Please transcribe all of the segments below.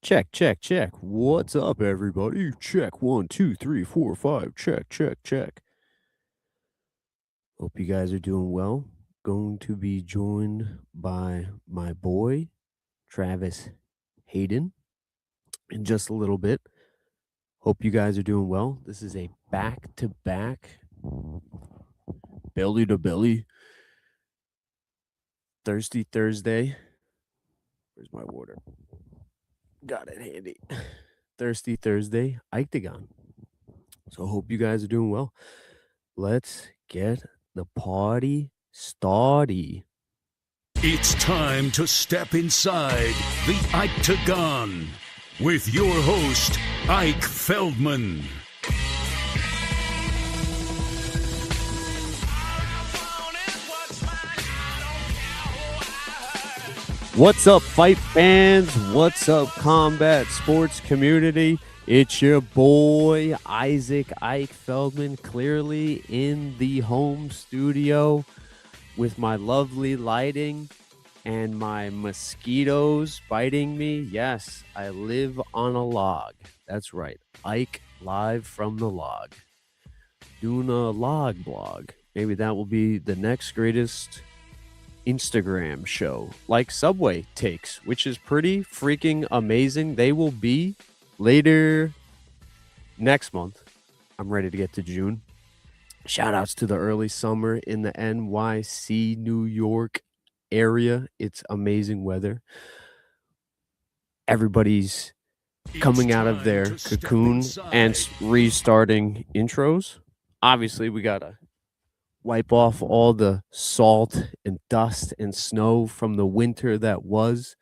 Check, check, check. What's up, everybody? Check 1, 2, 3, 4, 5. Check, check, check. Hope you guys are doing well. Going to be joined by my boy, Travis Hayden, in just a little bit. Hope you guys are doing well. This is a back to back, belly to belly, Thirsty Thursday. Where's my water? Got it handy. Thirsty Thursday, Octagon. So hope you guys are doing well. Let's get the party started. It's time to step inside the Octagon with your host, Ike Feldman. What's up, fight fans? What's up, combat sports community? It's your boy, Isaac Ike Feldman, clearly in the home studio with my lovely lighting and my mosquitoes biting me. Yes, I live on a log. That's right. Ike live from the log. Doing a log blog. Maybe that will be the next greatest Instagram show, like Subway Takes, which is pretty freaking amazing. They will be later next month. I'm ready to get to June. Shout outs to the early summer in the NYC, New York area. It's amazing weather. Everybody's coming out of their cocoon and restarting intros. Obviously, we got to wipe off all the salt and dust and snow from the winter that was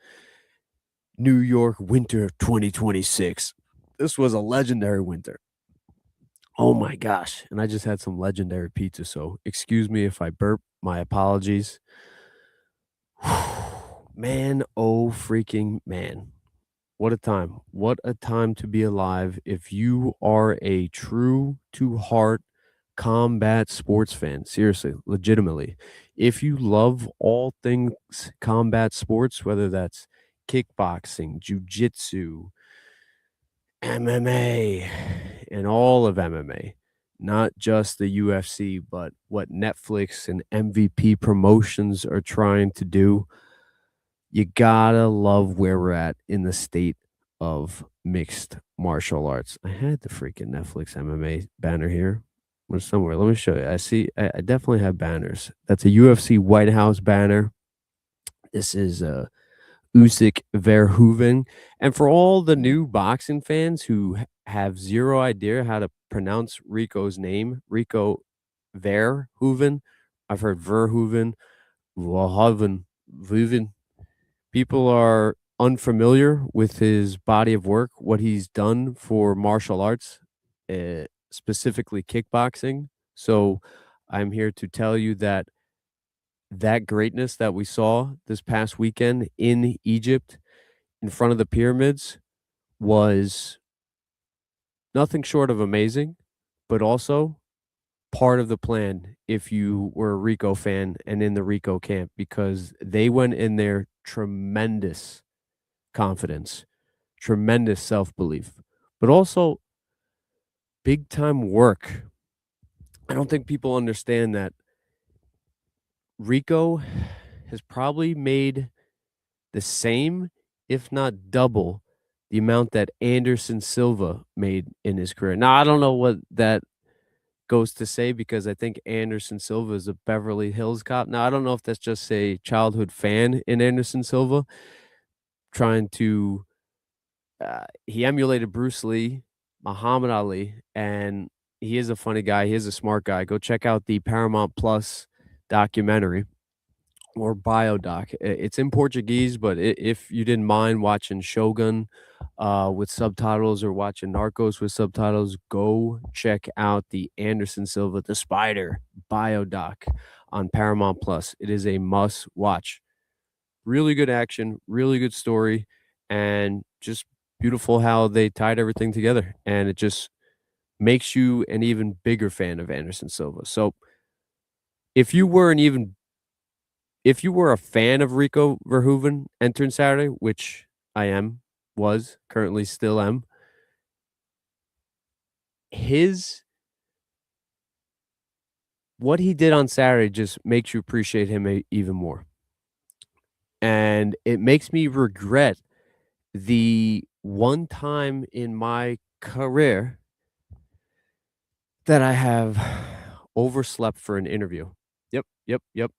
New York winter 2026. This was a legendary winter. Oh my gosh. And I just had some legendary pizza. So excuse me if I burp. My apologies. Man, oh freaking man. What a time. What a time to be alive. If you are a true to heart combat sports fan, seriously, legitimately, if you love all things combat sports, whether that's kickboxing, jujitsu, MMA, and all of MMA, not just the UFC, but what Netflix and MVP promotions are trying to do, you gotta love where we're at in the state of mixed martial arts. I had the freaking Netflix MMA banner here. Somewhere. Let me show you. I definitely have banners. That's a UFC White House banner. This is Usyk Verhoeven. And for all the new boxing fans who have zero idea how to pronounce Rico's name, Rico Verhoeven. I've heard Verhoeven, Verhoeven. People are unfamiliar with his body of work, what he's done for martial arts, specifically kickboxing. So I'm here to tell you that greatness that we saw this past weekend in Egypt in front of the pyramids was nothing short of amazing, but also part of the plan if you were a Rico fan and in the Rico camp, because they went in there tremendous confidence, tremendous self-belief, but also big time work. I don't think people understand that Rico has probably made the same, if not double, the amount that Anderson Silva made in his career. Now, I don't know what that goes to say, because I think Anderson Silva is a Beverly Hills cop. Now, I don't know if that's just a childhood fan in Anderson Silva trying to he emulated Bruce Lee, Muhammad Ali, and he is a funny guy. He is a smart guy. Go check out the Paramount Plus documentary or biodoc. It's in Portuguese, but if you didn't mind watching Shogun with subtitles or watching Narcos with subtitles, go check out the Anderson Silva, the Spider biodoc on Paramount Plus. It is a must watch. Really good action, really good story, and just beautiful how they tied everything together. And it just makes you an even bigger fan of Anderson Silva. So if you were a fan of Rico Verhoeven entering Saturday, which I am, was, currently still am. What he did on Saturday just makes you appreciate him even more. And it makes me regret the one time in my career that I have overslept for an interview. Yep, yep, yep.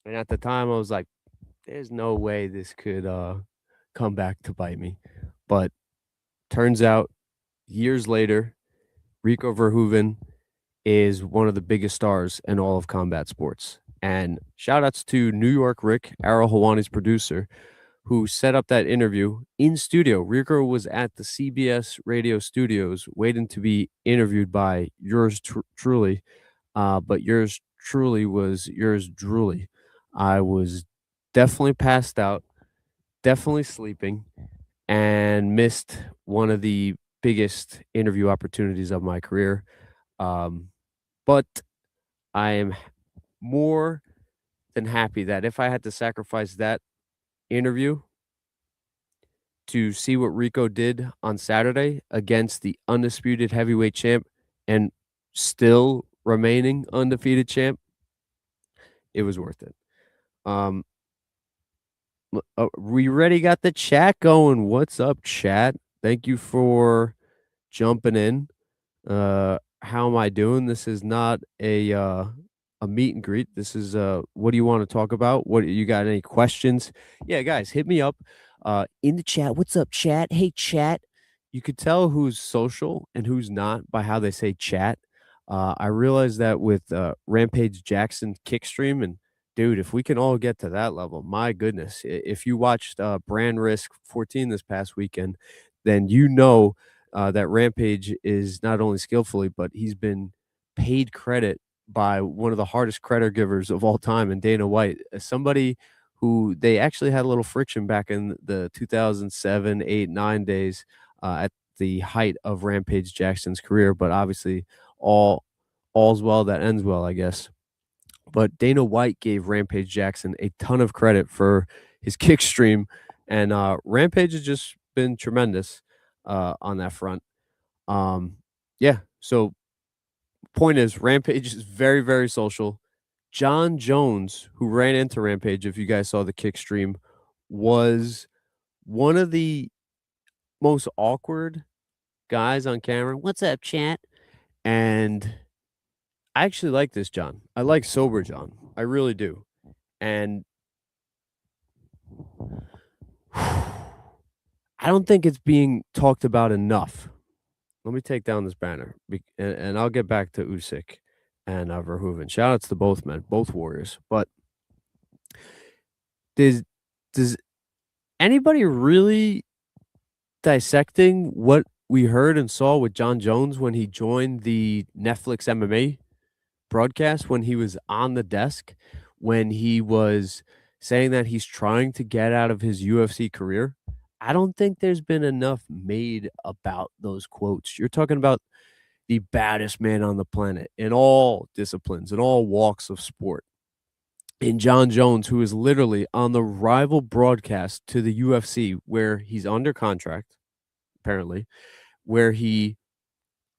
And at the time I was like, there's no way this could come back to bite me. But turns out years later, Rico Verhoeven is one of the biggest stars in all of combat sports. And shout outs to New York Rick, Arrow Hawani's producer, who set up that interview in studio. Rico was at the CBS radio studios waiting to be interviewed by yours truly. But yours truly was yours drooly. I was definitely passed out, definitely sleeping, and missed one of the biggest interview opportunities of my career. But I am more than happy that if I had to sacrifice that interview to see what Rico did on Saturday against the undisputed heavyweight champ and still remaining undefeated champ, it was worth it. We already got the chat going. What's up, chat? Thank you for jumping in. How am I doing? This is not a meet and greet. This is what do you want to talk about? What you got any questions? Yeah, guys, hit me up in the chat. What's up, chat? Hey, chat. You could tell who's social and who's not by how they say chat. I realized that with Rampage Jackson kickstream, and dude, if we can all get to that level, my goodness. If you watched Brand Risk 14 this past weekend, then you know that Rampage is not only skillfully, but he's been paid credit by one of the hardest credit givers of all time, and Dana White, as somebody who they actually had a little friction back in the 2007, 8, 9 days at the height of Rampage Jackson's career. But obviously, all's well that ends well, I guess. But Dana White gave Rampage Jackson a ton of credit for his kick stream, and Rampage has just been tremendous on that front. Yeah, so point is, Rampage is very, very social. John Jones, who ran into Rampage, if you guys saw the kick stream, was one of the most awkward guys on camera. What's up, chat? And I actually like this John. I like sober John. I really do. And I don't think it's being talked about enough. Let me take down this banner, and I'll get back to Usyk and Verhoeven. Shout outs to both men, both warriors. But does anybody really dissecting what we heard and saw with John Jones when he joined the Netflix MMA broadcast, when he was on the desk, when he was saying that he's trying to get out of his UFC career? I don't think there's been enough made about those quotes. You're talking about the baddest man on the planet in all disciplines, in all walks of sport. In John Jones, who is literally on the rival broadcast to the UFC, where he's under contract, apparently, where he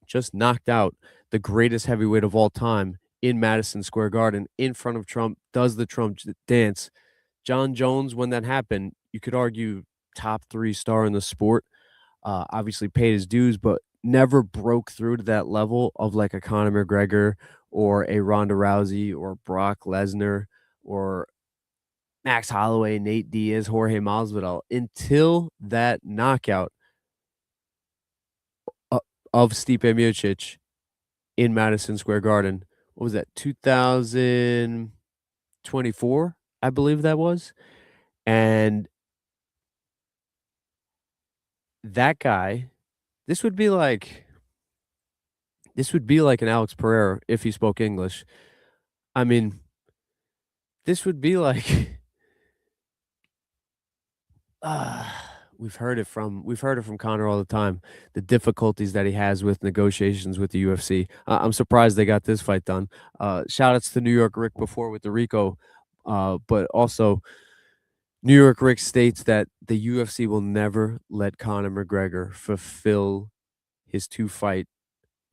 just knocked out the greatest heavyweight of all time in Madison Square Garden in front of Trump, does the Trump dance. John Jones, when that happened, you could argue top 3 star in the sport, obviously paid his dues, but never broke through to that level of like a Conor McGregor or a Ronda Rousey or Brock Lesnar or Max Holloway, Nate Diaz, Jorge Masvidal, until that knockout of Stipe Miocic in Madison Square Garden. What was that, 2024, I believe that was? And that guy, this would be like an Alex Pereira if he spoke English. I mean, this would be like we've heard it from Conor all the time, the difficulties that he has with negotiations with the UFC. I'm surprised they got this fight done. Shout outs to New York Rick before with the Rico, but also New York Rick states that the UFC will never let Conor McGregor fulfill his 2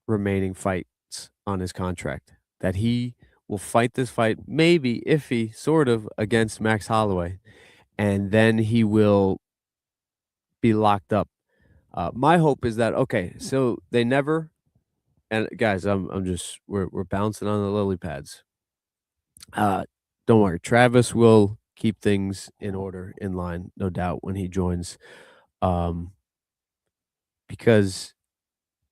remaining fights on his contract. That he will fight this fight, maybe iffy, sort of, against Max Holloway, and then he will be locked up. My hope is that okay, so they never, and guys, I'm just we're bouncing on the lily pads. Don't worry, Travis will keep things in order, in line, no doubt, when he joins. Um, because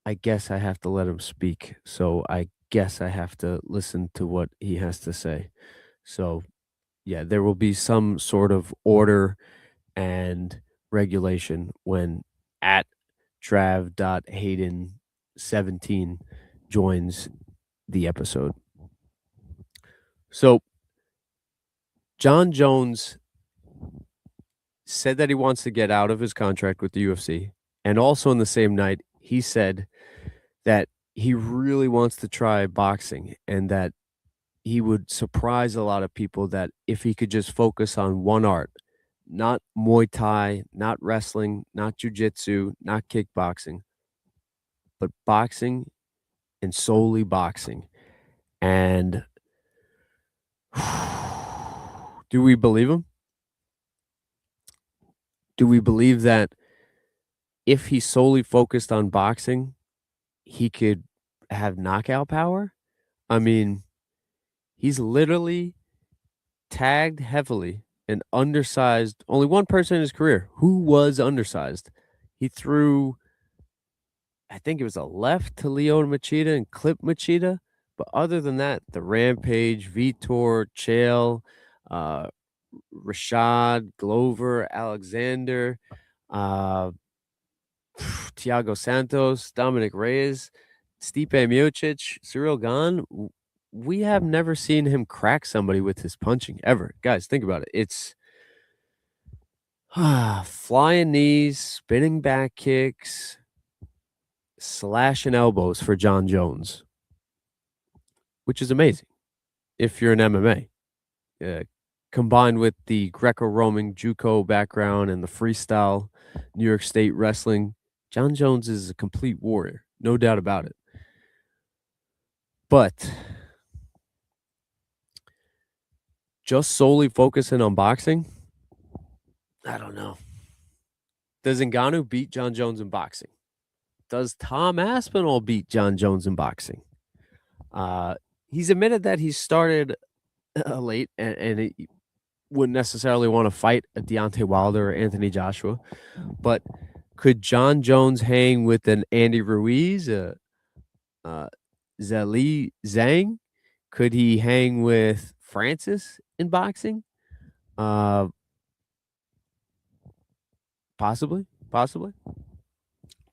I guess I have to let him speak. So I guess I have to listen to what he has to say. So yeah, there will be some sort of order and regulation when at Trav.Hayden17 joins the episode. So John Jones said that he wants to get out of his contract with the UFC. And also in the same night, he said that he really wants to try boxing and that he would surprise a lot of people that if he could just focus on one art, not Muay Thai, not wrestling, not jujitsu, not kickboxing, but boxing and solely boxing. And do we believe him? Do we believe that if he solely focused on boxing, he could have knockout power? I mean, he's literally tagged heavily and undersized. Only one person in his career who was undersized. He threw, I think it was a left to Leo Machida and clipped Machida. But other than that, the Rampage, Vitor, Chael, uh, Rashad, Glover, Alexander, uh, Thiago Santos, Dominic Reyes, Stipe Miocic, Cyril Gane. We have never seen him crack somebody with his punching ever. Guys, think about it. It's flying knees, spinning back kicks, slashing elbows for John Jones, which is amazing if you're an MMA. Combined with the Greco-Roman JUCO background and the freestyle New York State wrestling, John Jones is a complete warrior, no doubt about it. But just solely focusing on boxing, I don't know. Does Ngannou beat John Jones in boxing? Does Tom Aspinall beat John Jones in boxing? He's admitted that he started late and he wouldn't necessarily want to fight a Deontay Wilder or Anthony Joshua, but could John Jones hang with an Andy Ruiz, Zhali Zhang? Could he hang with Francis in boxing? Possibly.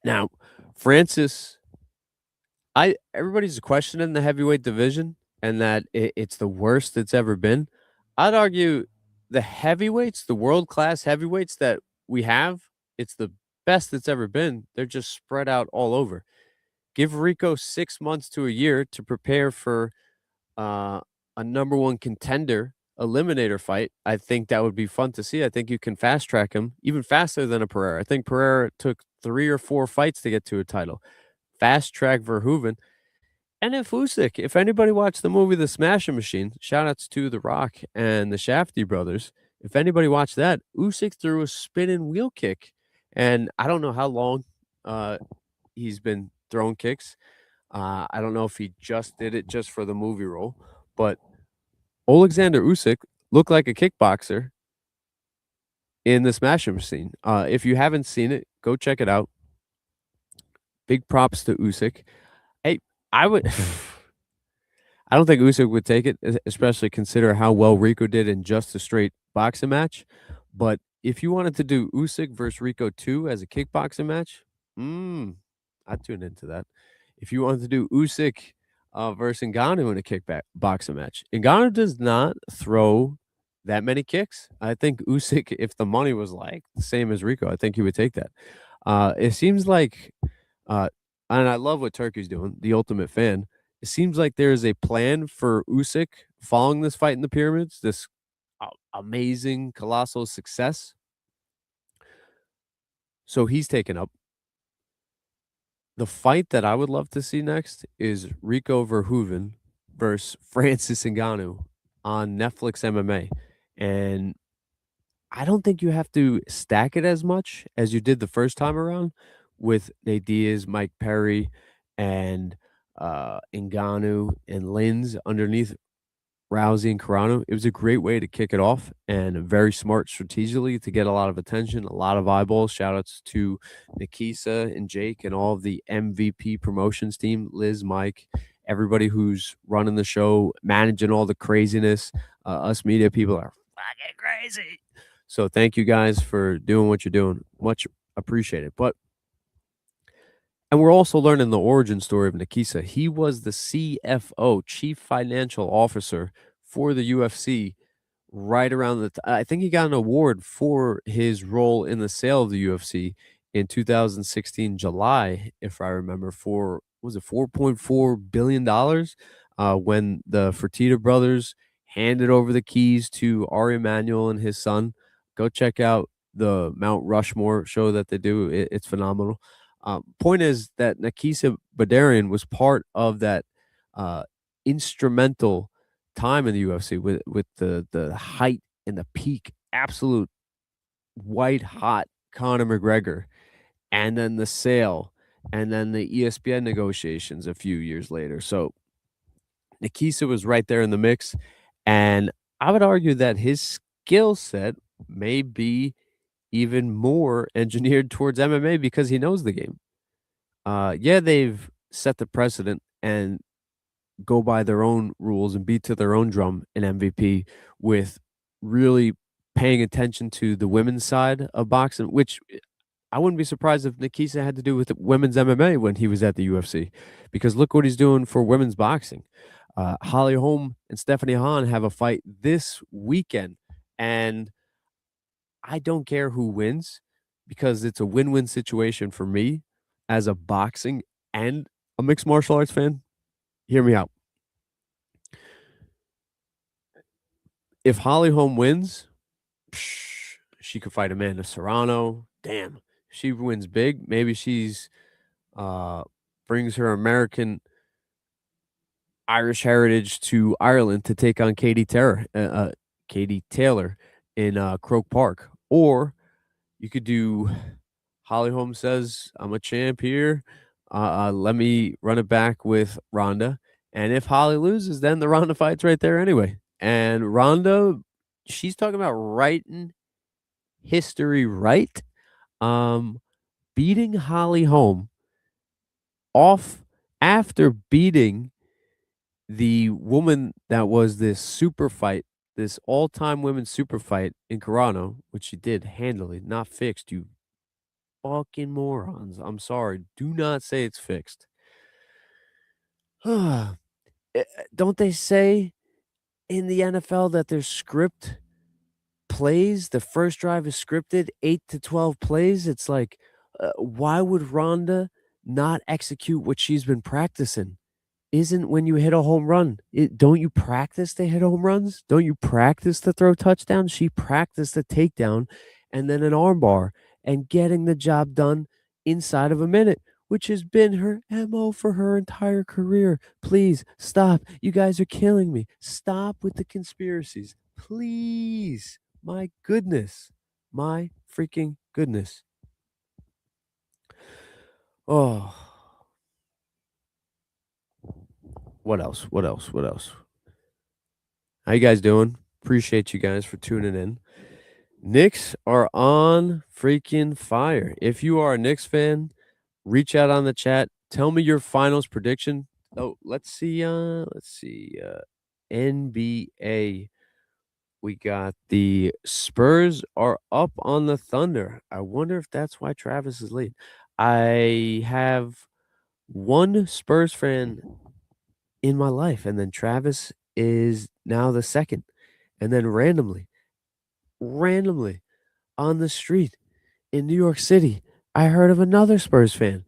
Now, Francis, everybody's questioning the heavyweight division and that it's the worst it's ever been. I'd argue the heavyweights, the world-class heavyweights that we have, it's the best it's ever been. They're just spread out all over. Give Rico 6 months to a year to prepare for a number one contender eliminator fight. I think that would be fun to see. I think you can fast track him even faster than a Pereira. I think Pereira took 3 or 4 fights to get to a title. Fast track Verhoeven. And if Usyk, if anybody watched the movie The Smashing Machine, shout outs to The Rock and the Shafty brothers. If anybody watched that, Usyk threw a spinning wheel kick. And I don't know how long he's been throwing kicks. I don't know if he just did it just for the movie role, but Alexander Usyk looked like a kickboxer in The Smashing Machine. If you haven't seen it, go check it out. Big props to Usyk. Hey, I would. I don't think Usyk would take it, especially consider how well Rico did in just a straight boxing match. But if you wanted to do Usyk versus Rico 2 as a kickboxing match, I'd tune into that. If you wanted to do Usyk versus Ngannou in a kickboxing match, Ngannou does not throw that many kicks. I think Usyk, if the money was like the same as Rico, I think he would take that. It seems like, and I love what Turkey's doing, the ultimate fan. It seems like there is a plan for Usyk following this fight in the pyramids, this amazing, colossal success. So he's taken up. The fight that I would love to see next is Rico Verhoeven versus Francis Ngannou on Netflix MMA. And I don't think you have to stack it as much as you did the first time around with Nate Diaz, Mike Perry, and Ngannou and Lins underneath Rousey and Carano. It was a great way to kick it off and very smart strategically to get a lot of attention, a lot of eyeballs. Shout outs to Nikisa and Jake and all of the MVP promotions team, Liz, Mike, everybody who's running the show, managing all the craziness. Us media people are fucking crazy. So thank you guys for doing what you're doing. Much appreciated. And we're also learning the origin story of Nikisa. He was the CFO, Chief Financial Officer for the UFC right around I think he got an award for his role in the sale of the UFC in 2016 July, if I remember, for was it $4.4 billion when the Fertitta brothers handed over the keys to Ari Emanuel and his son. Go check out the Mount Rushmore show that they do. It's phenomenal. Point is that Nakisa Badarian was part of that instrumental time in the UFC with the height and the peak, absolute white hot Conor McGregor, and then the sale, and then the ESPN negotiations a few years later. So Nikisa was right there in the mix, and I would argue that his skill set may be even more engineered towards MMA because he knows the game. Yeah, they've set the precedent and go by their own rules and beat to their own drum in MVP with really paying attention to the women's side of boxing, which I wouldn't be surprised if Nikisa had to do with women's MMA when he was at the UFC, because look what he's doing for women's boxing. Holly Holm and Stephanie Hahn have a fight this weekend, and I don't care who wins because it's a win-win situation for me as a boxing and a mixed martial arts fan. Hear me out. If Holly Holm wins, she could fight Amanda Serrano. Damn, she wins big. Maybe she's brings her American Irish heritage to Ireland to take on Katie Taylor in Croke Park. Or you could do Holly Holm says, I'm a champ here. Let me run it back with Ronda. And if Holly loses, then the Ronda fight's right there anyway. And Ronda, she's talking about writing history right. Beating Holly Holm off after beating the woman that was this super fight, this all-time women's super fight in Carano, which she did handily, not fixed, you fucking morons. I'm sorry. Do not say it's fixed. Don't they say in the NFL that there's script plays? The first drive is scripted, 8 to 12 plays. It's like, why would Ronda not execute what she's been practicing? Isn't when you hit a home run. Don't you practice to hit home runs? Don't you practice to throw touchdowns? She practiced a takedown and then an armbar and getting the job done inside of a minute, which has been her MO for her entire career. Please stop. You guys are killing me. Stop with the conspiracies. Please. My goodness. My freaking goodness. Oh. What else? What else? What else? How you guys doing? Appreciate you guys for tuning in. Knicks are on freaking fire. If you are a Knicks fan, reach out on the chat. Tell me your finals prediction. Oh, let's see. NBA. We got the Spurs are up on the Thunder. I wonder if that's why Travis is late. I have one Spurs fan in my life, and then Travis is now the second. And then randomly on the street in New York City, I heard of another Spurs fan.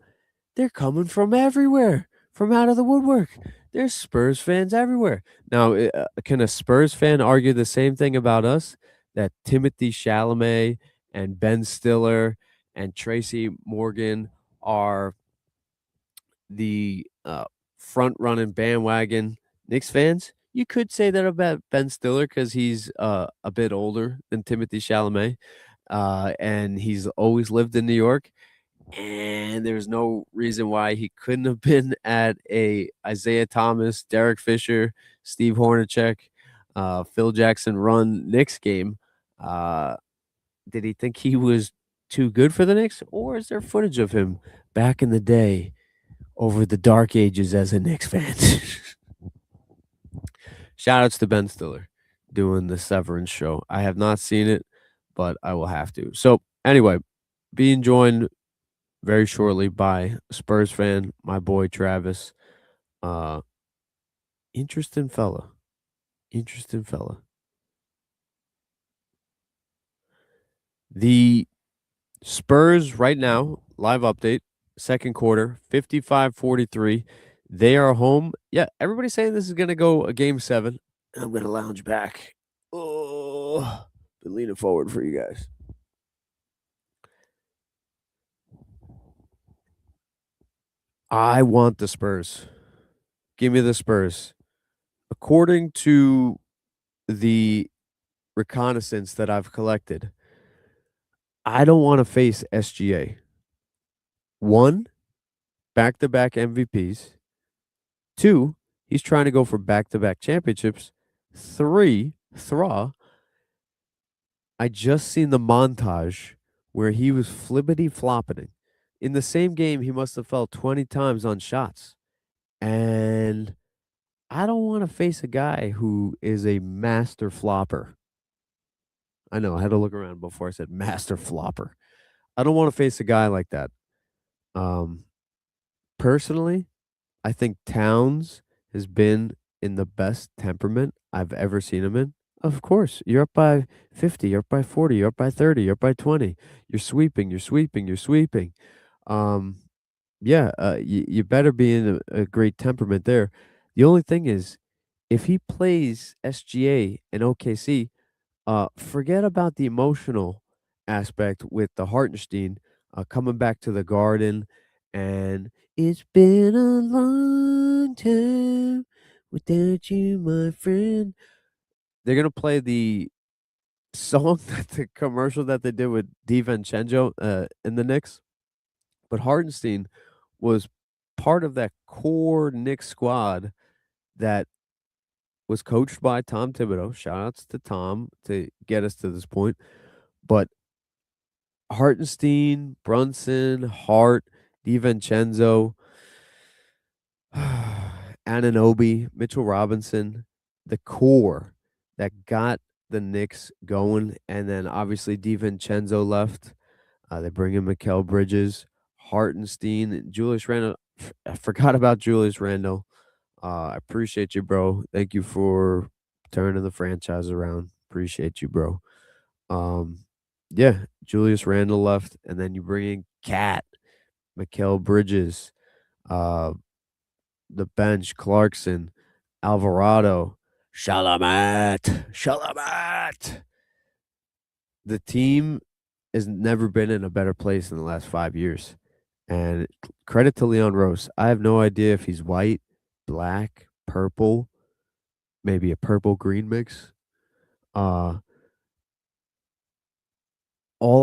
They're coming from everywhere, from out of the woodwork. There's Spurs fans everywhere. Now, can a Spurs fan argue the same thing about us? That Timothy Chalamet and Ben Stiller and Tracy Morgan are the front running bandwagon Knicks fans? You could say that about Ben Stiller because he's a bit older than Timothy Chalamet, and he's always lived in New York. And there's no reason why he couldn't have been at a Isaiah Thomas, Derek Fisher, Steve Hornacek, Phil Jackson run Knicks game. Uh, did he think he was too good for the Knicks, or is there footage of him back in the day over the dark ages as a Knicks fan? Shout outs to Ben Stiller doing the Severance show. I have not seen it, but I will have to. So, anyway, being joined very shortly by a Spurs fan, my boy Travis. Uh, interesting fella. Interesting fella. The Spurs right now, live update, second quarter, 55-43. They are home. Yeah, everybody's saying this is going to go a game 7. I'm going to lounge back. Oh, been leaning forward for you guys. I want the Spurs. Give me the Spurs. According to the reconnaissance that I've collected, I don't want to face SGA. 1, back-to-back MVPs. 2, he's trying to go for back-to-back championships. 3, Thraw. I just seen the montage where he was flippity-floppiting. In the same game, he must have fell 20 times on shots. And I don't want to face a guy who is a master flopper. I know, I had to look around before I said master flopper. I don't want to face a guy like that. Personally, I think Towns has been in the best temperament I've ever seen him in. Of course, you're up by 50, you're up by 40, you're up by 30, you're up by 20. You're sweeping, you're sweeping, you're sweeping. Um, yeah, you better be in a great temperament there. The only thing is, if he plays SGA and OKC, forget about the emotional aspect with the Hartenstein coming back to the Garden, and it's been a long time without you, my friend. They're gonna play the song that the commercial that they did with DiVincenzo in the Knicks, but Hartenstein was part of that core Knicks squad that was coached by Tom Thibodeau. Shout outs to Tom to get us to this point. But Hartenstein, Brunson, Hart, DiVincenzo, Anunoby, Mitchell Robinson, the core that got the Knicks going, and then obviously DiVincenzo left. They bring in Mikal Bridges, Hartenstein, Julius Randle. I forgot about Julius Randle. I appreciate you, bro. Thank you for turning the franchise around. Appreciate you, bro. Yeah, Julius Randle left, and then you bring in Cat, Mikal Bridges, uh, the bench, Clarkson, Alvarado, Shalamat. The team has never been in a better place in the last 5 years. And credit to Leon Rose. I have no idea if he's white, black, purple, maybe a purple green mix. All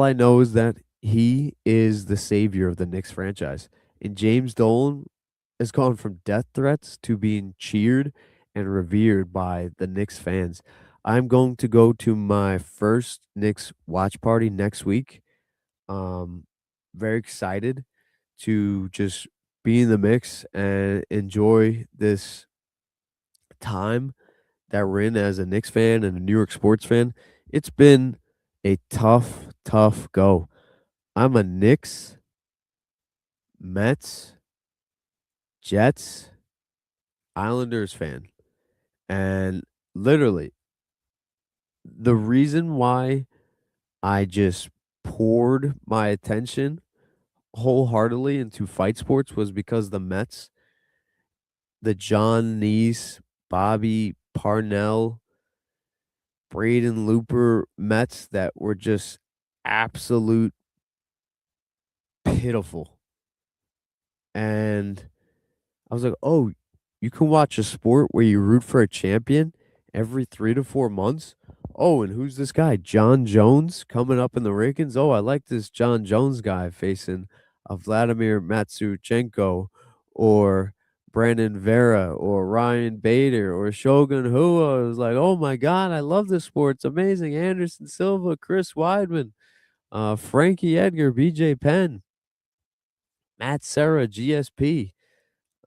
I know is that he is the savior of the Knicks franchise. And James Dolan has gone from death threats to being cheered and revered by the Knicks fans. I'm going to go to my first Knicks watch party next week. Very excited to just be in the mix and enjoy this time that we're in as a Knicks fan and a New York sports fan. It's been a tough go. I'm a Knicks, Mets, Jets, Islanders fan. And literally, the reason why I just poured my attention wholeheartedly into fight sports was because the Mets the John Neese, Bobby Parnell, Braden Looper Mets that were just absolute pitiful. And I was like, oh, you can watch a sport where you root for a champion every 3 to 4 months. Oh, and who's this guy? John Jones coming up in the rankings. Oh, I like this John Jones guy facing a Vladimir Matsuchenko or Brandon Vera or Ryan Bader or Shogun Hua. I was like, oh my God, I love this sport. It's amazing. Anderson Silva, Chris Weidman, Frankie Edgar, BJ Penn, Matt Serra, GSP.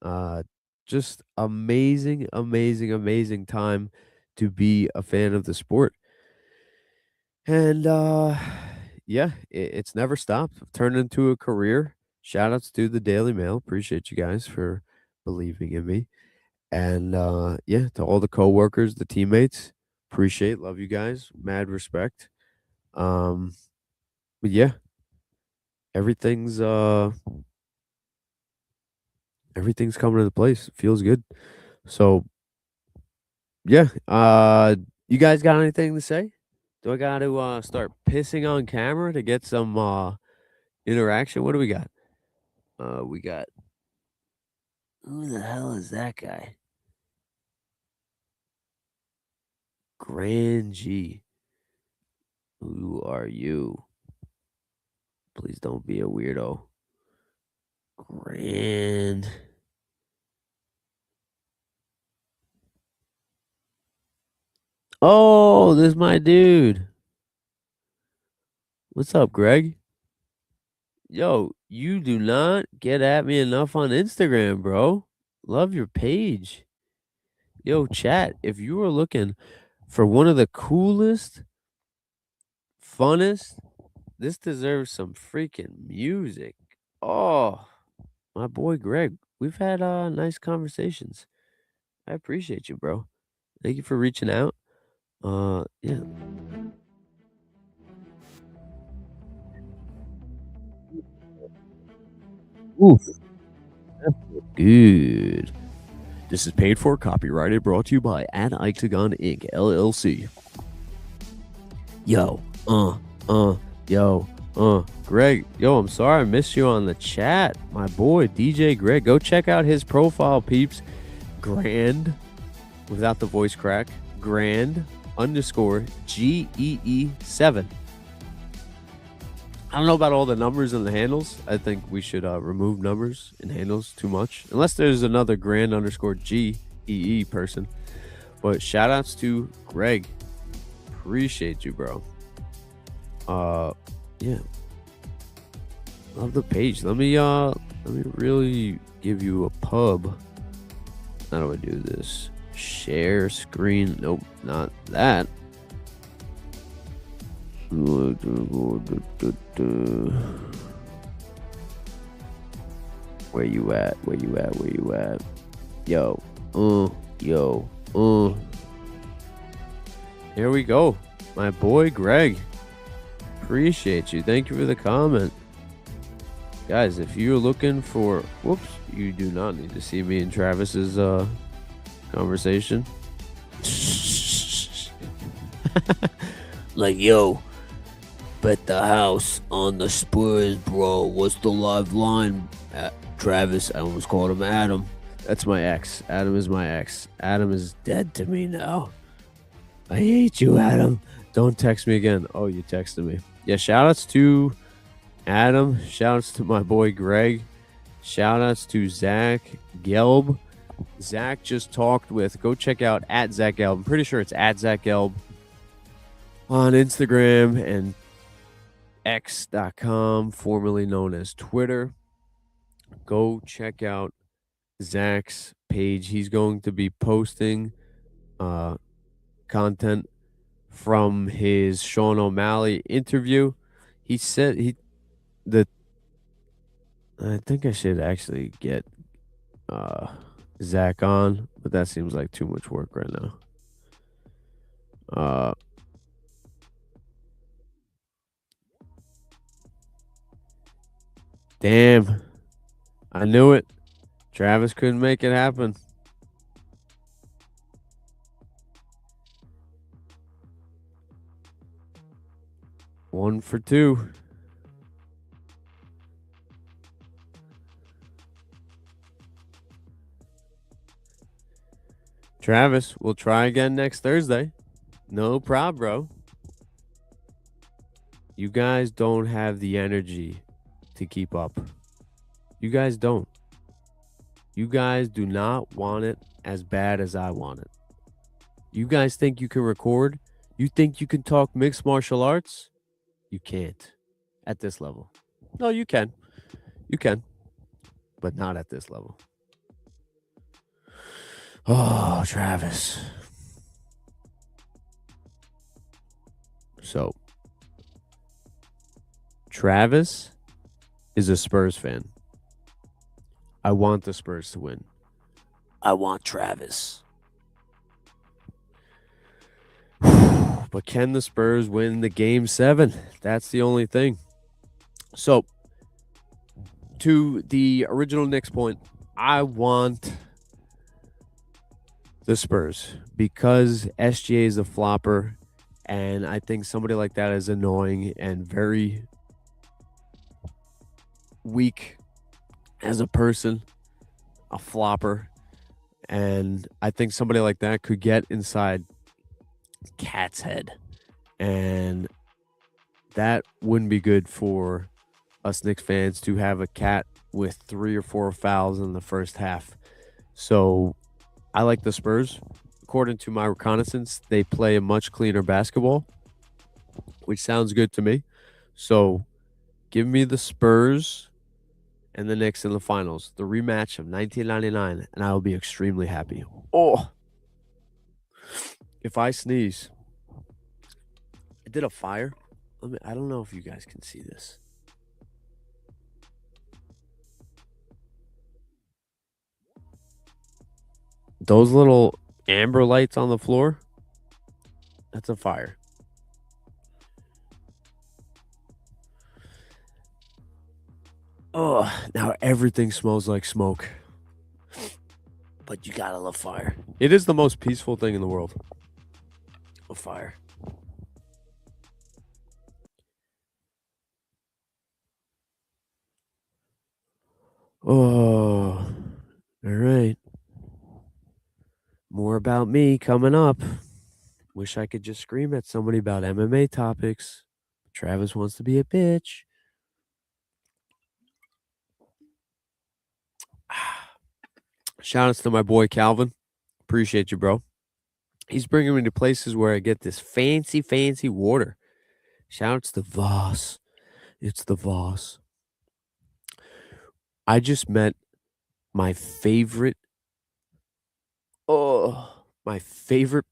Uh, just amazing, amazing, amazing time to be a fan of the sport. And yeah, it's never stopped. Turned into a career. Shout outs to the Daily Mail. Appreciate you guys for believing in me. And yeah, to all the coworkers, the teammates, appreciate, love you guys, mad respect. Um, but yeah, everything's everything's coming into place. Feels good. So yeah, you guys got anything to say? Do I got to start pissing on camera to get some interaction? What do we got? We got who the hell is that guy? Grand G. Who are you? Please don't be a weirdo. Grand. Oh, this is my dude. What's up, Greg? Yo, you do not get at me enough on Instagram, bro. Love your page. Yo, chat, if you are looking for one of the coolest, funnest, this deserves some freaking music. Oh, my boy Greg. We've had nice conversations. I appreciate you, bro. Thank you for reaching out. Yeah. Oof. Good. This is paid for, copyrighted, brought to you by Ictagon Inc. LLC. Yo, Greg, yo, I'm sorry I missed you on the chat. My boy, DJ Greg, go check out his profile, peeps. Grand, without the voice crack, grand _ GEE7. I don't know about all the numbers and the handles. I think we should remove numbers and handles too much, unless there's another grand _ GEE person. But shout outs to Greg. Appreciate you, bro. Yeah. Love the page. Let me really give you a pub. How do I do this? Share screen. Nope, not that. Where you at? Where you at? Where you at? Yo. Here we go. My boy Greg. Appreciate you. Thank you for the comment. Guys, if you're looking for whoops, you do not need to see me and Travis's conversation. Like, yo, bet the house on the Spurs, bro. What's the live line? Travis, I almost called him Adam. That's my ex. Adam is my ex. Adam is dead to me now. I hate you, Adam. Don't text me again. Oh, you texted me. Yeah, shout outs to Adam. Shout outs to my boy Greg. Shout outs to Zach Gelb. Zach just talked with, go check out at Zach Gelb. I'm pretty sure it's at Zach Gelb on Instagram and X.com, formerly known as Twitter. Go check out Zach's page. He's going to be posting content from his Sean O'Malley interview. He said I think I should actually get Zach on, but that seems like too much work right now. Damn. I knew it. Travis couldn't make it happen. 1 for 2. Travis, we'll try again next Thursday. No problem, bro. You guys don't have the energy to keep up. You guys don't. You guys do not want it as bad as I want it. You guys think you can record? You think you can talk mixed martial arts? You can't at this level. No, you can. You can, but not at this level. Oh, Travis. So, Travis is a Spurs fan. I want the Spurs to win. I want Travis. But can the Spurs win the game 7? That's the only thing. So, to the original Knicks point, I want the Spurs because SGA is a flopper, and I think somebody like that is annoying and very weak as a person, a flopper, and I think somebody like that could get inside Cat's head, and that wouldn't be good for us Knicks fans to have a Cat with 3 or 4 fouls in the first half. So I like the Spurs. According to my reconnaissance, they play a much cleaner basketball, which sounds good to me. So give me the Spurs and the Knicks in the finals, the rematch of 1999, and I will be extremely happy. Oh, if I sneeze, I did a fire. I don't know if you guys can see this. Those little amber lights on the floor, that's a fire. Oh, now everything smells like smoke. But you gotta love fire. It is the most peaceful thing in the world. A fire. Oh, all right. More about me coming up. Wish I could just scream at somebody about MMA topics. Travis wants to be a bitch. Shout outs to my boy Calvin. Appreciate you, bro. He's bringing me to places where I get this fancy, fancy water. Shout outs to Voss. It's the Voss. I just met my favorite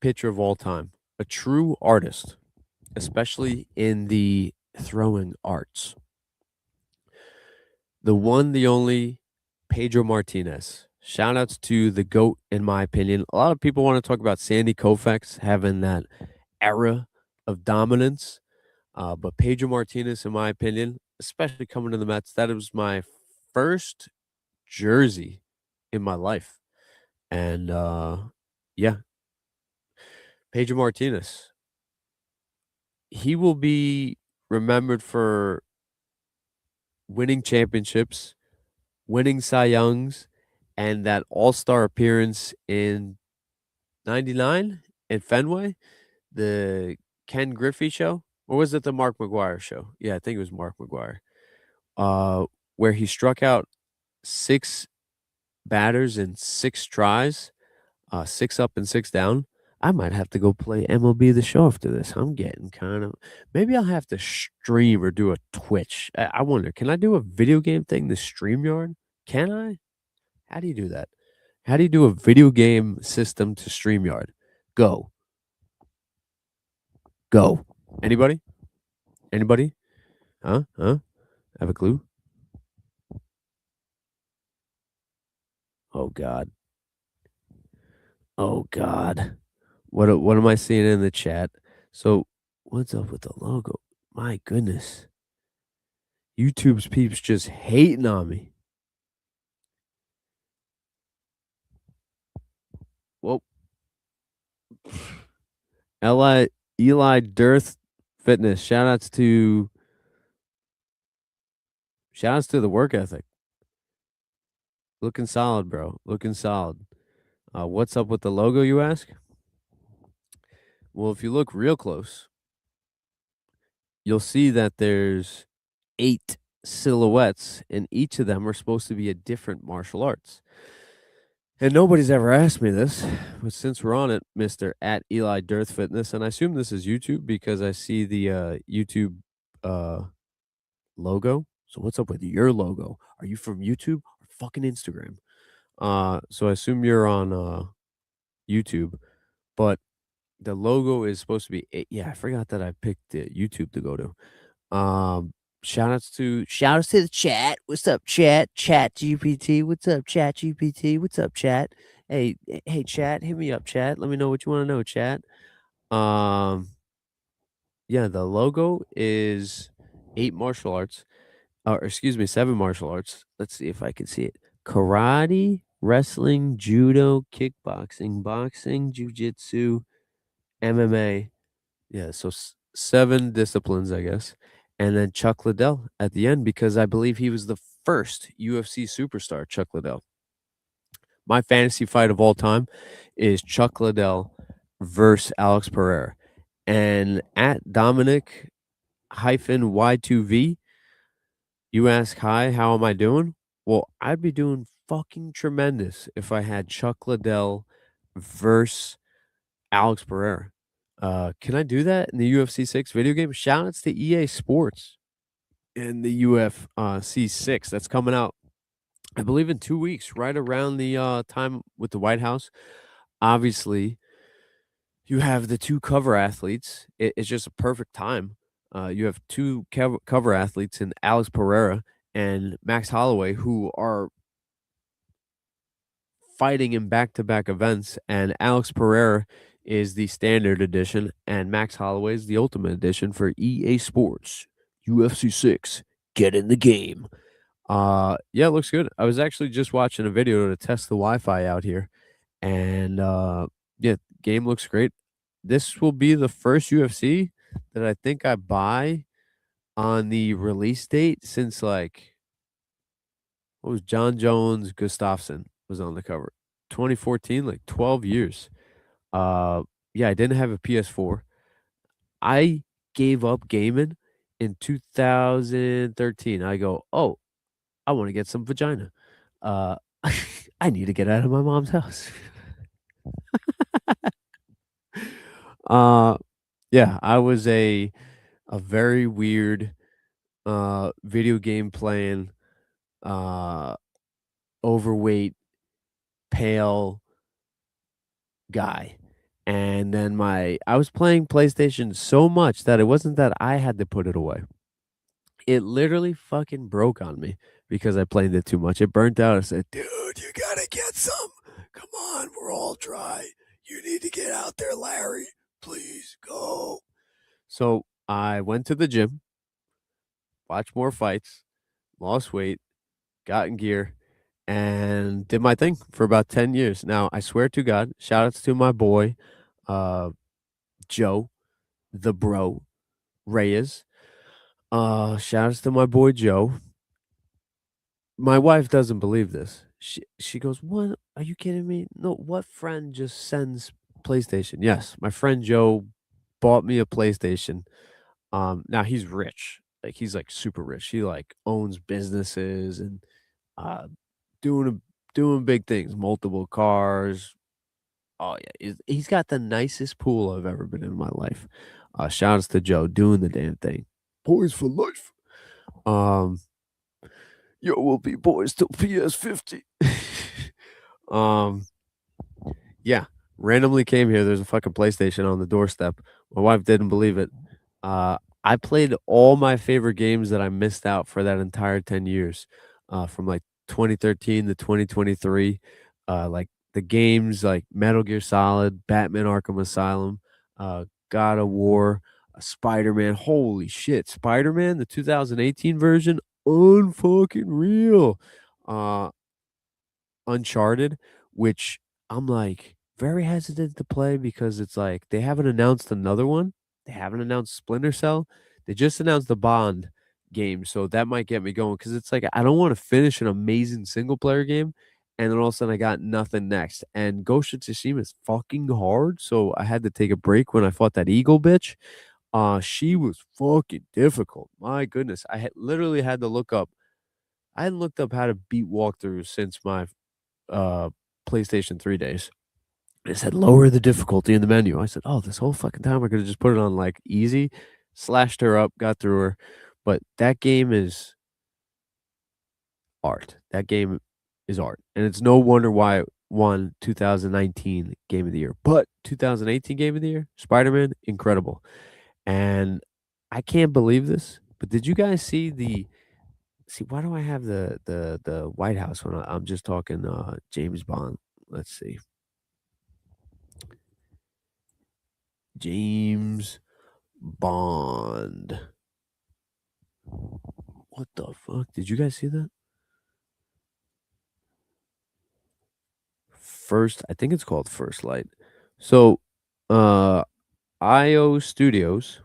pitcher of all time, a true artist, especially in the throwing arts. The one, the only, Pedro Martinez. Shout outs to the GOAT, in my opinion. A lot of people want to talk about Sandy Koufax having that era of dominance. But Pedro Martinez, in my opinion, especially coming to the Mets, that was my first jersey in my life. And yeah, Pedro Martinez. He will be remembered for winning championships, winning Cy Youngs, and that all-star appearance in 99 at Fenway, the Ken Griffey show, or was it the Mark McGwire show? Yeah, I think it was Mark McGwire, where he struck out 6 batters in 6 tries, 6 up and 6 down. I might have to go play MLB The Show after this. I'm getting kind of maybe I'll have to stream or do a Twitch. I wonder, can I do a video game thing, the StreamYard? Can I? How do you do that? How do you do a video game system to StreamYard? Go. Go. Anybody? Anybody? Huh? Have a clue? Oh God. Oh God. What am I seeing in the chat? So what's up with the logo? My goodness. YouTube's peeps just hating on me. Whoa. Eli Dearth Fitness. Shout outs to the work ethic. Looking solid, bro. Looking solid. What's up with the logo, you ask? Well, if you look real close, you'll see that there's 8 silhouettes, and each of them are supposed to be a different martial arts. And nobody's ever asked me this, but since we're on it, Mister at Eli Dearth Fitness, and I assume this is YouTube because I see the YouTube uh, logo. So what's up with your logo? Are you from YouTube or fucking Instagram? So I assume you're on YouTube, but the logo is supposed to be yeah, I forgot that I picked YouTube to go to. Shout outs to the chat. What's up, chat? Chat GPT. What's up, chat GPT? What's up, chat? Hey, chat, hit me up, chat. Let me know what you want to know, chat. Um, yeah, the logo is 8 martial arts. Or excuse me, 7 martial arts. Let's see if I can see it. Karate, wrestling, judo, kickboxing, boxing, jujitsu, MMA. Yeah, so 7 disciplines, I guess. And then Chuck Liddell at the end because I believe he was the first UFC superstar, Chuck Liddell. My fantasy fight of all time is Chuck Liddell versus Alex Pereira. And at Dominic Y2V, you ask, hi, how am I doing? Well, I'd be doing fucking tremendous if I had Chuck Liddell versus Alex Pereira. Can I do that in the UFC 6 video game? Shout outs to EA Sports in the UFC 6 that's coming out, I believe, in 2 weeks, right around the time with the White House. Obviously, you have the 2 cover athletes. It's just a perfect time. You have 2 cover athletes in Alex Pereira and Max Holloway, who are fighting in back-to-back events, and Alex Pereira is the standard edition, and Max Holloway is the ultimate edition for EA Sports. UFC 6, get in the game. Yeah, it looks good. I was actually just watching a video to test the Wi-Fi out here, and yeah, game looks great. This will be the first UFC that I think I buy on the release date since like what was John Jones Gustafsson was on the cover. 2014, like 12 years. Uh yeah, I didn't have a PS4. I gave up gaming in 2013. I go, "Oh, I want to get some vagina. Uh I need to get out of my mom's house." uh yeah, I was a very weird video game playing uh overweight pale guy. And then I was playing PlayStation so much that it wasn't that I had to put it away. It literally fucking broke on me because I played it too much. It burnt out. I said, "Dude, you gotta get some. Come on, we're all dry. You need to get out there, Larry. Please go." So I went to the gym, watched more fights, lost weight, got in gear, and did my thing for about 10 years. Now, I swear to God, shout outs to my boy, uh, Joe, the bro, Reyes. Shout outs to my boy Joe. My wife doesn't believe this. She goes, "What? Are you kidding me? No, what friend just sends PlayStation?" Yes, my friend Joe bought me a PlayStation. Now he's rich. Like he's like super rich. He like owns businesses and uh doing doing big things, multiple cars. Oh yeah, he's got the nicest pool I've ever been in my life. Shout outs to Joe doing the damn thing. Boys for life. Um, yo, we'll be boys till PS50. um, yeah, randomly came here. There's a fucking PlayStation on the doorstep. My wife didn't believe it. I played all my favorite games that I missed out for that entire 10 years, from like 2013 to 2023. Like the games like Metal Gear Solid, Batman Arkham Asylum, God of War, Spider Man. Holy shit, Spider Man, the 2018 version, unfucking real. Uh, Uncharted, which I'm like very hesitant to play because it's like they haven't announced another one. They haven't announced Splinter Cell. They just announced the Bond game, so that might get me going because it's like I don't want to finish an amazing single player game and then all of a sudden I got nothing next. And Ghost of Tsushima is fucking hard, so I had to take a break when I fought that eagle bitch. She was fucking difficult. My goodness, literally had to look up. I hadn't looked up how to beat walkthroughs since my uh PlayStation 3 days. It said lower the difficulty in the menu. I said, "Oh, this whole fucking time I could have just put it on like easy, slashed her up, got through her." But that game is art. That game is art. And it's no wonder why it won 2019 Game of the Year. But 2018 Game of the Year, Spider-Man, incredible. And I can't believe this, but did you guys see why do I have the White House when I'm just talking James Bond? Let's see. James Bond. What the fuck? Did you guys see that? I think it's called First Light. So, IO Studios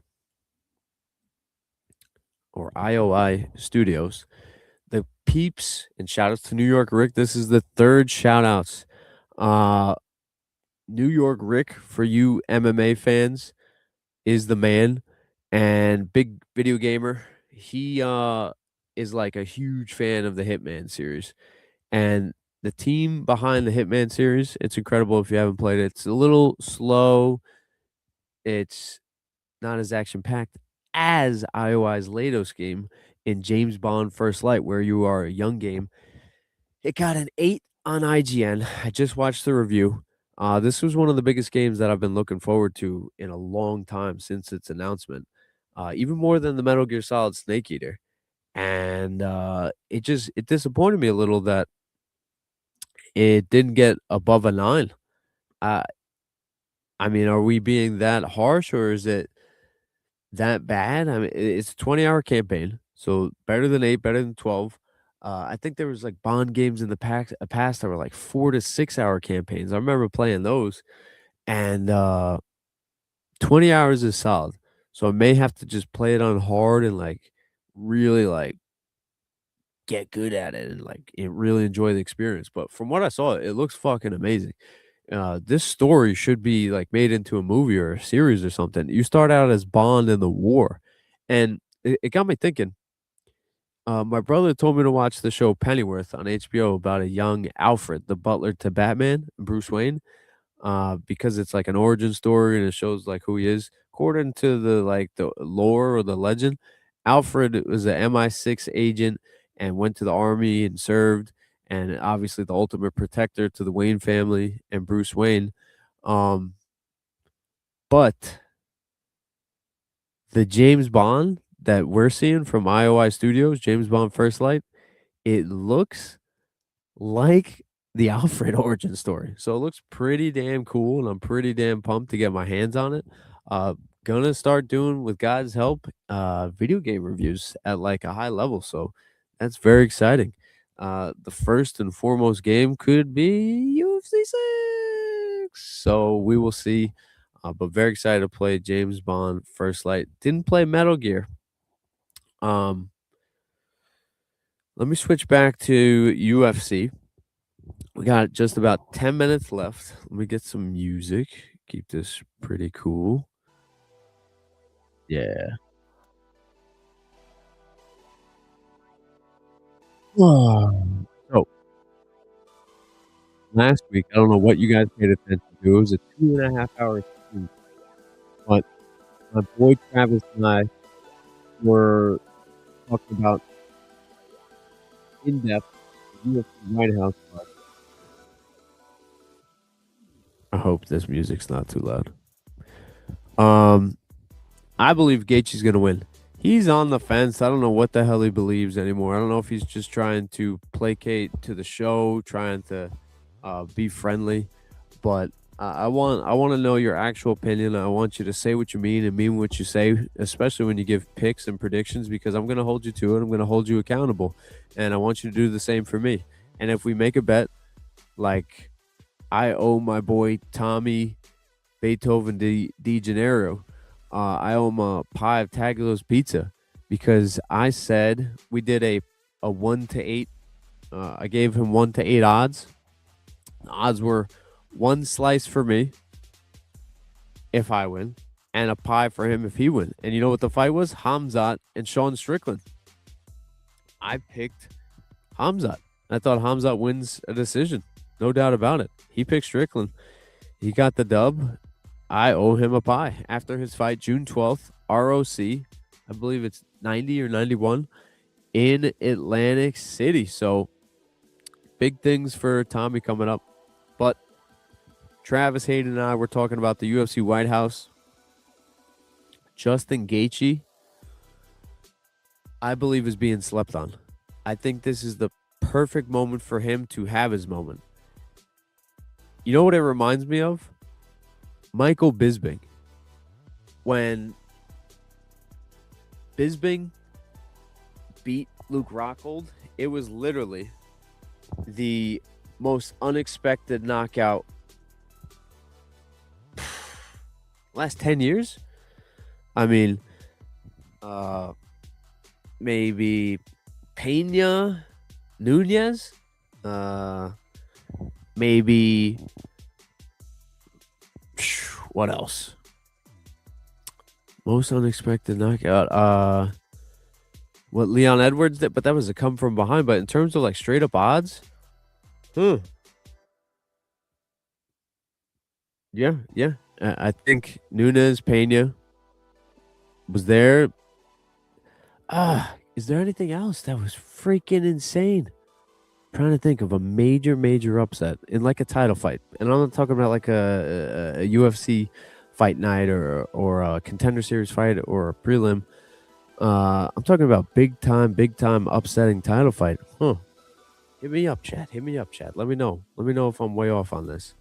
or IOI Studios, the peeps, and shout outs to New York Rick. This is the third shout outs. New York Rick, for you MMA fans, is the man and big video gamer. He is like a huge fan of the Hitman series. And the team behind the Hitman series, it's incredible if you haven't played it. It's a little slow. It's not as action packed as IOI's Lados game in James Bond First Light, where you are a young game. It got an 8 on IGN. I just watched the review. This was one of the biggest games that I've been looking forward to in a long time since its announcement, even more than the Metal Gear Solid Snake Eater. And it disappointed me a little that it didn't get above a 9. Uh, I mean, are we being that harsh or is it that bad? I mean, it's a 20-hour campaign, so better than 8, better than 12. I think there was like Bond games in the past that were like 4 to 6-hour campaigns. I remember playing those, and 20 hours is solid. So I may have to just play it on hard and like really like get good at it and like really enjoy the experience. But from what I saw, it looks fucking amazing. This story should be like made into a movie or a series or something. You start out as Bond in the war, and it got me thinking. My brother told me to watch the show Pennyworth on HBO about a young Alfred, the butler to Batman, Bruce Wayne, because it's like an origin story and it shows like who he is. According to the lore or the legend, Alfred was an MI6 agent and went to the army and served, and obviously the ultimate protector to the Wayne family and Bruce Wayne. Um, but the James Bond that we're seeing from IOI Studios, James Bond First Light, it looks like the Alfred origin story. So it looks pretty damn cool, and I'm pretty damn pumped to get my hands on it. Gonna start doing, with God's help, video game reviews at like a high level. So that's very exciting. The first and foremost game could be UFC 6. So we will see. But very excited to play James Bond First Light. Didn't play Metal Gear. Um, Let me switch back to UFC. We got just about 10 minutes left. Let me get some music. Keep this pretty cool. Yeah. So last week, I don't know what you guys paid attention to. It was a 2.5 hour stream, but my boy Travis and I were talking about in depth the UFC White House. I hope this music's not too loud. I believe Gaethje's gonna win. He's on the fence. I don't know what the hell he believes anymore. I don't know if he's just trying to placate to the show, trying to be friendly. But I want to know your actual opinion. I want you to say what you mean and mean what you say, especially when you give picks and predictions, because I'm gonna hold you to it. I'm gonna hold you accountable, and I want you to do the same for me. And if we make a bet, like I owe my boy Tommy Beethoven De Janeiro I owe him a pie of Taglios pizza because I said we did a 1 to 8. I gave him 1 to 8 odds. The odds were one slice for me if I win, and a pie for him if he win. And you know what the fight was? Hamzat and Sean Strickland. I picked Hamzat. I thought Hamzat wins a decision. No doubt about it. He picked Strickland. He got the dub. I owe him a pie. After his fight, June 12th, ROC, I believe it's 90 or 91 in Atlantic City. So big things for Tommy coming up. But Travis Hayden and I were talking about the UFC White House. Justin Gaethje, I believe, is being slept on. I think this is the perfect moment for him to have his moment. You know what it reminds me of? Michael Bisping. When Bisping beat Luke Rockhold, it was literally the most unexpected knockout last 10 years. I mean, maybe Pena, Nunez, maybe what else? Most unexpected knockout. What Leon Edwards did, but that was a come from behind. But in terms of like straight up odds, yeah. I think Nunez, Pena was there. Is there anything else that was freaking insane? I'm trying to think of a major upset in like a title fight, and I'm not talking about like a UFC fight night or a contender series fight or a prelim. I'm talking about big time upsetting title fight. Hit me up, chat. Let me know if I'm way off on this.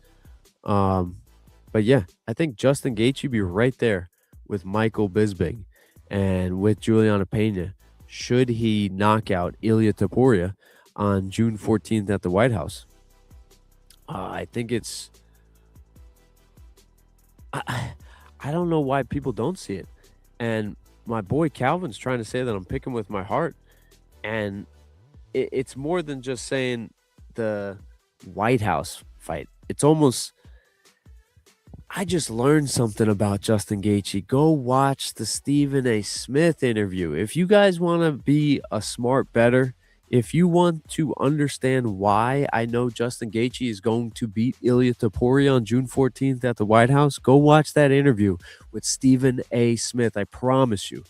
But yeah, I think Justin Gaethje be right there with Michael Bisping and with Juliana Pena should he knock out Ilia Topuria on June 14th at the White House. I think it's I don't know why people don't see it. And my boy Calvin's trying to say that I'm picking with my heart, and it's more than just saying the White House fight. It's almost, I just learned something about Justin Gaethje. Go watch the Stephen A. Smith interview. If you guys want to be a smart bettor, if you want to understand why I know Justin Gaethje is going to beat Ilia Topuria on June 14th at the White House, go watch that interview with Stephen A. Smith. I promise you,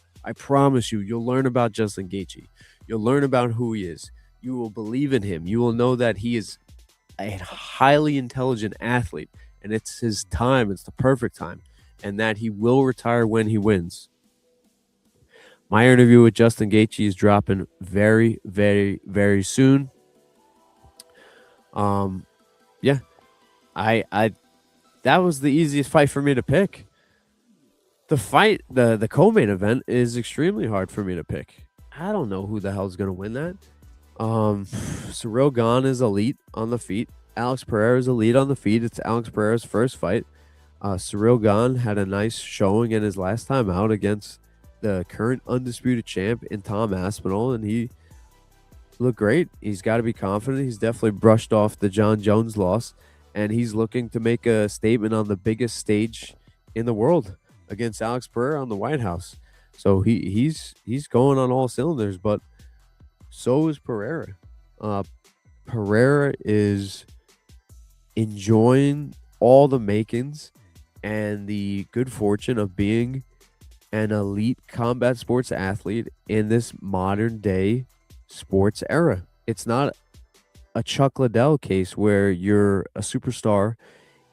you'll learn about Justin Gaethje. You'll learn about who he is. You will believe in him. You will know that he is a highly intelligent athlete, and it's his time. It's the perfect time, and that he will retire when he wins. My interview with Justin Gaethje is dropping very soon. Yeah, I that was the easiest fight for me to pick. The fight, the co-main event is extremely hard for me to pick. I don't know who the hell's gonna win that. Ciryl Gane is elite on the feet. Alex Pereira is elite on the feet. It's Alex Pereira's first fight. Ciryl Gane had a nice showing in his last time out against the current undisputed champ in Tom Aspinall, and he looked great. He's got to be confident. He's definitely brushed off the John Jones loss, and he's looking to make a statement on the biggest stage in the world against Alex Pereira on the White House. So he's going on all cylinders, but so is Pereira. Pereira is enjoying all the makings and the good fortune of being an elite combat sports athlete in this modern day sports era. It's not a Chuck Liddell case where you're a superstar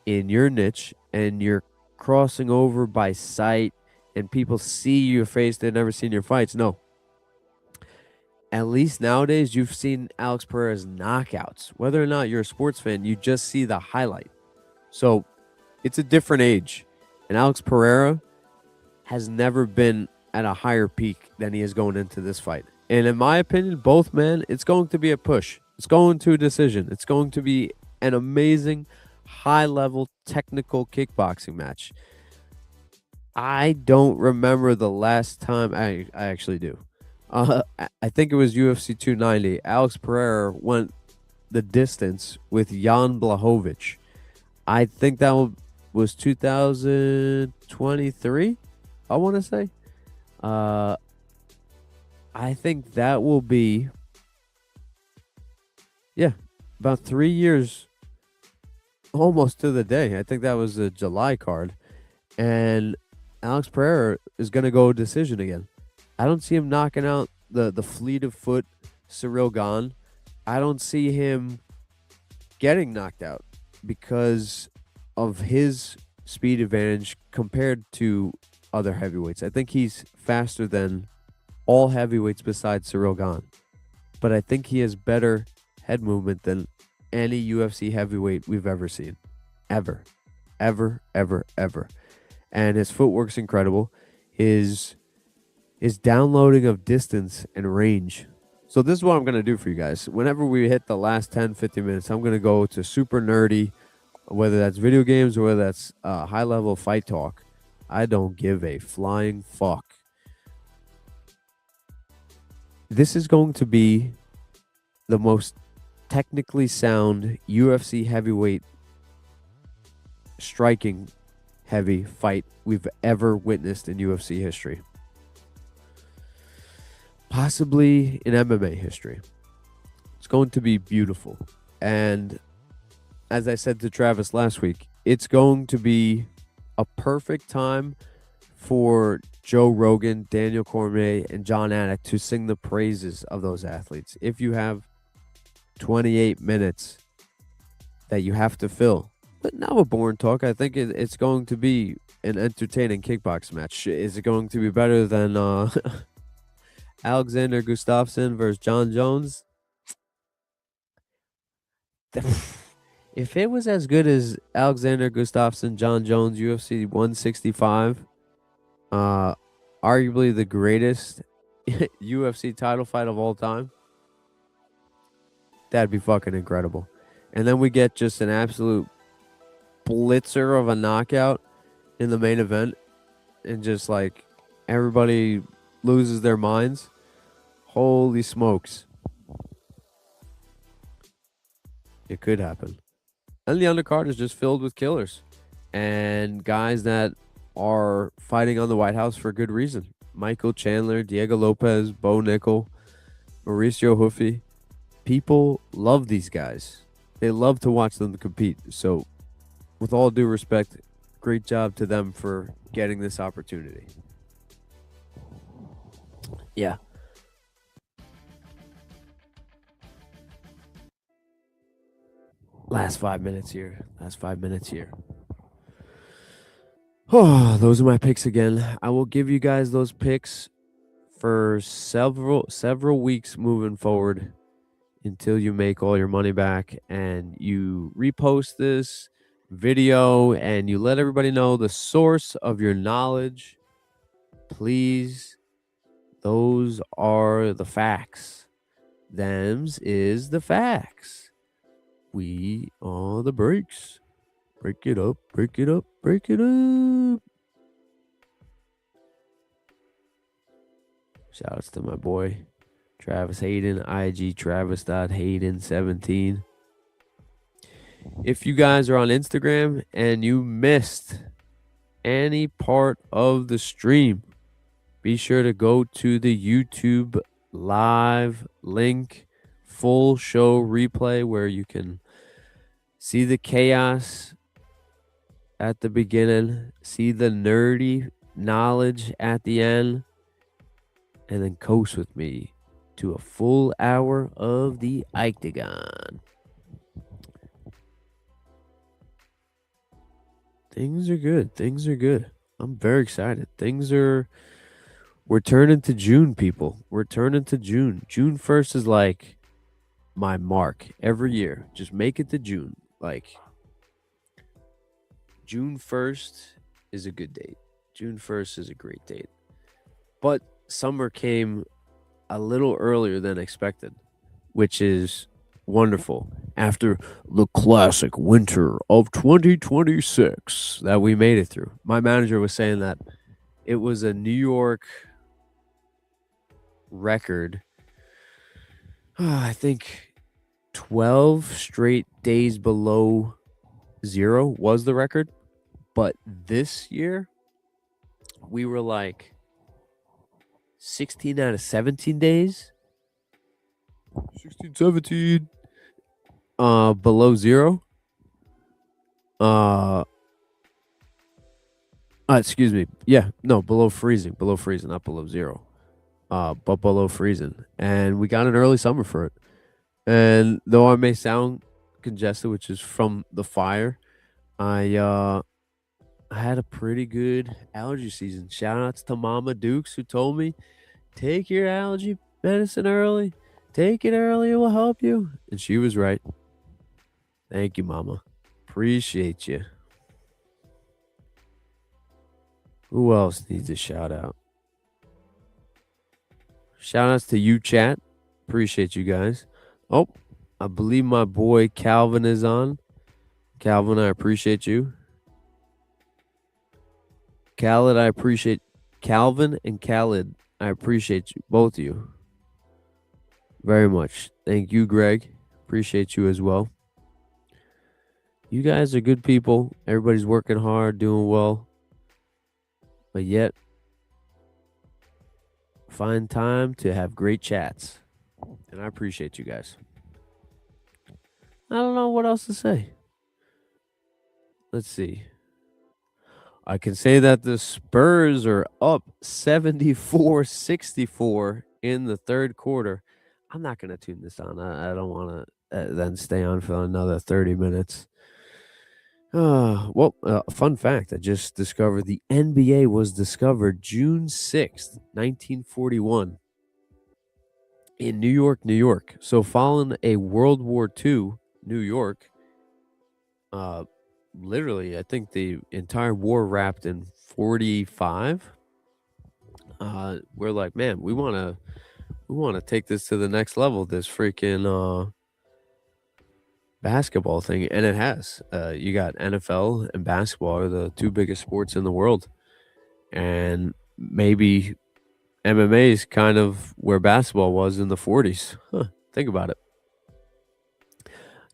in your niche and you're crossing over by sight and people see your face, they've never seen your fights. No. At least nowadays, you've seen Alex Pereira's knockouts. Whether or not you're a sports fan, you just see the highlight. So it's a different age. And Alex Pereira has never been at a higher peak than he is going into this fight. And in my opinion, both men, it's going to be a push. It's going to a decision. It's going to be an amazing, high-level, technical kickboxing match. I don't remember the last time. I actually do. I think it was UFC 290. Alex Pereira went the distance with Jan Blachowicz. I think that was 2023. I want to say. Uh, I think that will be, yeah, about 3 years, almost to the day. I think that was a July card, and Alex Pereira is going to go decision again. I don't see him knocking out the fleet of foot Cyril Gane. I don't see him getting knocked out because of his speed advantage compared to other heavyweights. I think he's faster than all heavyweights besides Cyril Gane. But I think he has better head movement than any UFC heavyweight we've ever seen. Ever. Ever, ever, ever. And his footwork's incredible. His downloading of distance and range. So this is what I'm going to do for you guys. Whenever we hit the last 10, 15 minutes, I'm going to go to super nerdy, whether that's video games or whether that's high-level fight talk. I don't give a flying fuck. This is going to be the most technically sound UFC heavyweight striking heavy fight we've ever witnessed in UFC history. Possibly in MMA history. It's going to be beautiful. And as I said to Travis last week, it's going to be a perfect time for Joe Rogan, Daniel Cormier, and John Anik to sing the praises of those athletes. If you have 28 minutes that you have to fill, but now a boring talk, I think it's going to be an entertaining kickbox match. Is it going to be better than Alexander Gustafsson versus John Jones? If it was as good as Alexander Gustafsson, John Jones, UFC 165, arguably the greatest UFC title fight of all time, that'd be fucking incredible. And then we get just an absolute blitzer of a knockout in the main event, and just like everybody loses their minds. Holy smokes. It could happen. And the undercard is just filled with killers and guys that are fighting on the White House for good reason. Michael Chandler, Diego Lopez, Bo Nickel, Mauricio Huffy. People love these guys. They love to watch them compete. So, with all due respect, great job to them for getting this opportunity. Yeah. Last 5 minutes here. Oh, those are my picks again. I will give you guys those picks for several weeks moving forward until you make all your money back and you repost this video and you let everybody know the source of your knowledge. Please, those are the facts. Them's is the facts. We are the breaks. Break it up, break it up, break it up. Shoutouts to my boy, Travis Hayden, IG Travis.Hayden17. If you guys are on Instagram and you missed any part of the stream, be sure to go to the YouTube live link, full show replay, where you can see the chaos at the beginning, see the nerdy knowledge at the end, and then coast with me to a full hour of the Octagon. Things are good. I'm very excited. We're turning to June, people. We're turning to June. June 1st is like my mark every year. Just make it to June. Like, June 1st is a good date. June 1st is a great date. But summer came a little earlier than expected, which is wonderful. After the classic winter of 2026 that we made it through. My manager was saying that It was a New York record. I think 12 straight days below zero was the record. But this year, we were like 16 out of 17 days. 16, 17. Below zero. Excuse me. Yeah, no, below freezing, not below zero. But below freezing. And we got an early summer for it. And though I may sound congested, which is from the fire, I had a pretty good allergy season. Shout outs to Mama Dukes, who told me, take your allergy medicine early. Take it early, it will help you. And she was right. Thank you, Mama. Appreciate you. Who else needs a shout out? Shout outs to you, chat. Appreciate you guys. Oh, I believe my boy Calvin is on. Calvin, I appreciate you. Khaled, I appreciate Calvin and Khaled. I appreciate you, both of you, very much. Thank you, Greg. Appreciate you as well. You guys are good people. Everybody's working hard, doing well. But yet, find time to have great chats. And I appreciate you guys. I don't know what else to say. Let's see. I can say that the Spurs are up 74-64 in the third quarter. I'm not going to tune this on. I don't want to then stay on for another 30 minutes. Fun fact. I just discovered the NBA was discovered June 6th, 1941 in New York, New York. So following a World War II, New York, literally, I think the entire war wrapped in 45. We're like, man, we want to take this to the next level. This freaking basketball thing, and it has. You got NFL and basketball are the two biggest sports in the world, and maybe MMA is kind of where basketball was in the 40s. Think about it.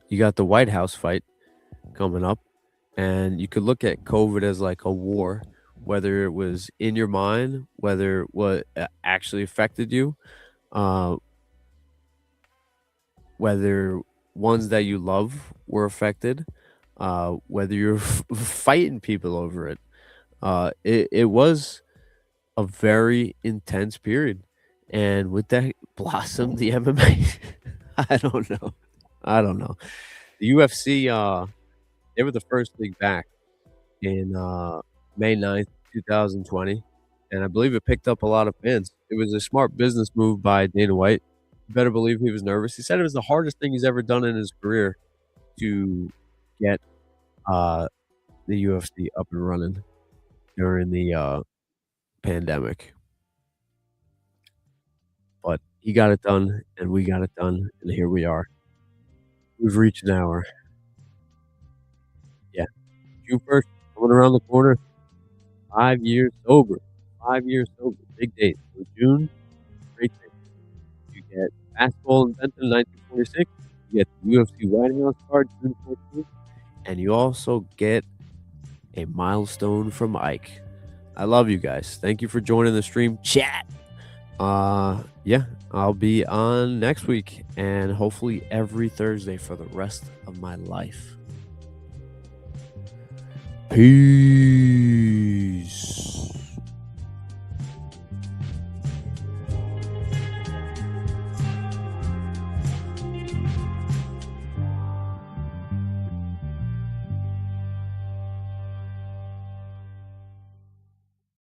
You got the White House fight coming up. And you could look at COVID as like a war, whether it was in your mind, whether what actually affected you, whether ones that you love were affected, whether you're fighting people over it. It was a very intense period. And with that blossomed the MMA. I don't know. The UFC, they were the first league back in May 9th, 2020, and I believe it picked up a lot of fans. It was a smart business move by Dana White. You better believe he was nervous. He said it was the hardest thing he's ever done in his career to get the UFC up and running during the pandemic. But he got it done, and we got it done, and here we are. We've reached an hour. Yeah. June 1st, coming around the corner. 5 years sober. 5 years sober. Big date. So June, great day. You get basketball invented in 1946. You get the UFC White House card June 14th. And you also get a milestone from Ike. I love you guys. Thank you for joining the stream chat. Yeah, I'll be on next week and hopefully every Thursday for the rest of my life. Peace.